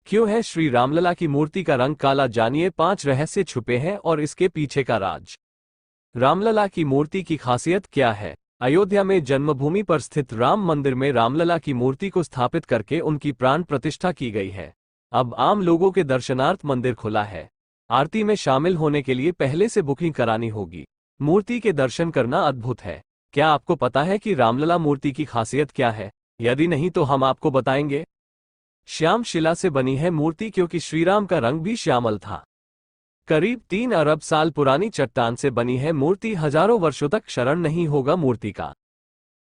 क्यों है श्री रामलला की मूर्ति का रंग काला, जानिए 5 रहस्य छुपे हैं और इसके पीछे का राज। रामलला की मूर्ति की खासियत क्या है? अयोध्या में जन्मभूमि पर स्थित राम मंदिर में रामलला की मूर्ति को स्थापित करके उनकी प्राण प्रतिष्ठा की गई है। अब आम लोगों के दर्शनार्थ मंदिर खुला है। आरती में शामिल होने के लिए पहले से बुकिंग करानी होगी। मूर्ति के दर्शन करना अद्भुत है। क्या आपको पता है कि रामलला मूर्ति की खासियत क्या है? यदि नहीं तो हम आपको बताएंगे। श्याम शिला से बनी है मूर्ति, क्योंकि श्रीराम का रंग भी श्यामल था। करीब 3 अरब साल पुरानी चट्टान से बनी है मूर्ति। हजारों वर्षों तक क्षरण नहीं होगा मूर्ति का।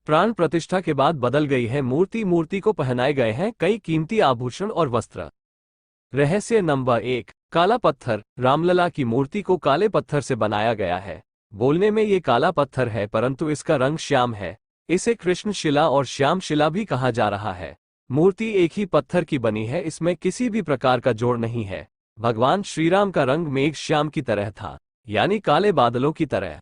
प्राण प्रतिष्ठा के बाद बदल गई है मूर्ति। मूर्ति को पहनाए गए हैं कई कीमती आभूषण और वस्त्र। रहस्य नंबर 1, काला पत्थर। रामलला की मूर्ति को काले पत्थर से बनाया गया है। बोलने में ये काला पत्थर है, परंतु इसका रंग श्याम है। इसे कृष्ण शिला और श्याम शिला भी कहा जा रहा है। मूर्ति एक ही पत्थर की बनी है, इसमें किसी भी प्रकार का जोड़ नहीं है। भगवान श्रीराम का रंग मेघ श्याम की तरह था, यानी काले बादलों की तरह।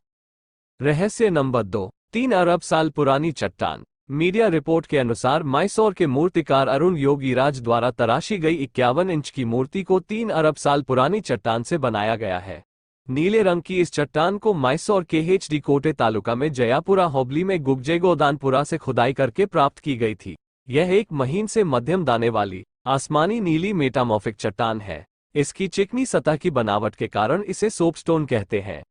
रहस्य नंबर 2, 3 अरब साल पुरानी चट्टान। मीडिया रिपोर्ट के अनुसार मैसूर के मूर्तिकार अरुण योगीराज द्वारा तराशी गई 51 इंच की मूर्ति को 3 अरब साल पुरानी चट्टान से बनाया गया है। नीले रंग की इस चट्टान को मैसूर के HD कोटे तालुका में जयापुरा होबली में गुग्जेगोदानपुरा से खुदाई करके प्राप्त की गई थी। यह एक महीन से मध्यम दाने वाली आसमानी नीली मेटामॉर्फिक चट्टान है। इसकी चिकनी सतह की बनावट के कारण इसे सोपस्टोन कहते हैं।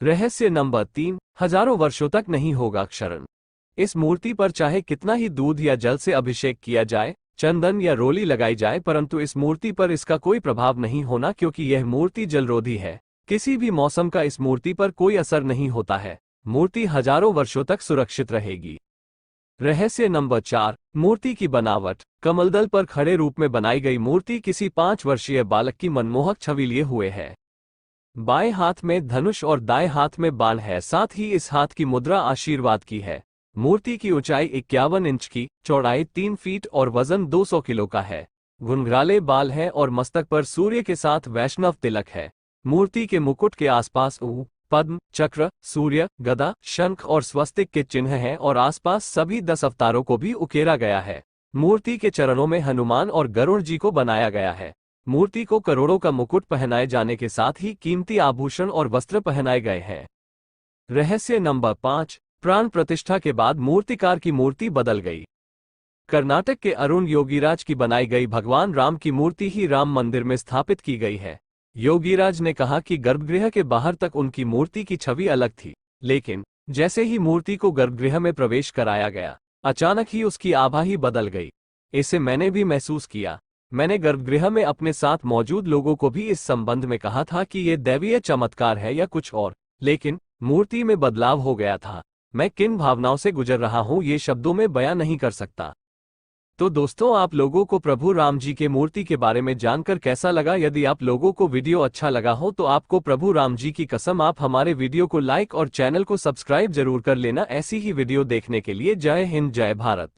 रहस्य नंबर 3, हजारों वर्षों तक नहीं होगा क्षरण। इस मूर्ति पर चाहे कितना ही दूध या जल से अभिषेक किया जाए, चंदन या रोली लगाई जाए, परंतु इस मूर्ति पर इसका कोई प्रभाव नहीं होना, क्योंकि यह मूर्ति जलरोधी है। किसी भी मौसम का इस मूर्ति पर कोई असर नहीं होता है। मूर्ति हजारों वर्षों तक सुरक्षित रहेगी। रहस्य नंबर 4, मूर्ति की बनावट। कमलदल पर खड़े रूप में बनाई गई मूर्ति किसी 5 वर्षीय बालक की मनमोहक छवि लिए हुए है। बाएं हाथ में धनुष और दाएं हाथ में बाण है। साथ ही इस हाथ की मुद्रा आशीर्वाद की है। मूर्ति की ऊंचाई 51 इंच की, चौड़ाई 3 फीट और वजन 200 किलो का है। घुंघराले बाल हैं और मस्तक पर सूर्य के साथ वैष्णव तिलक है। मूर्ति के मुकुट के आसपास पद्म, चक्र, सूर्य, गदा, शंख और स्वस्तिक के चिन्ह हैं और आसपास सभी 10 अवतारों को भी उकेरा गया है। मूर्ति के चरणों में हनुमान और गरुड़ जी को बनाया गया है। मूर्ति को करोड़ों का मुकुट पहनाए जाने के साथ ही कीमती आभूषण और वस्त्र पहनाए गए हैं। रहस्य नंबर 5, प्राण प्रतिष्ठा के बाद मूर्तिकार की मूर्ति बदल गई। कर्नाटक के अरुण योगीराज की बनाई गई भगवान राम की मूर्ति ही राम मंदिर में स्थापित की गई है। योगीराज ने कहा कि गर्भगृह के बाहर तक उनकी मूर्ति की छवि अलग थी, लेकिन जैसे ही मूर्ति को गर्भगृह में प्रवेश कराया गया, अचानक ही उसकी आभा ही बदल गई। इसे मैंने भी महसूस किया। मैंने गर्भगृह में अपने साथ मौजूद लोगों को भी इस संबंध में कहा था कि ये दैवीय चमत्कार है या कुछ और, लेकिन मूर्ति में बदलाव हो गया था। मैं किन भावनाओं से गुजर रहा हूं ये शब्दों में बयां नहीं कर सकता। तो दोस्तों, आप लोगों को प्रभु राम जी के मूर्ति के बारे में जानकर कैसा लगा? यदि आप लोगों को वीडियो अच्छा लगा हो तो आपको प्रभु राम जी की कसम आप हमारे वीडियो को लाइक और चैनल को सब्सक्राइब जरूर कर लेना। ऐसी ही वीडियो देखने के लिए जय हिंद, जय भारत।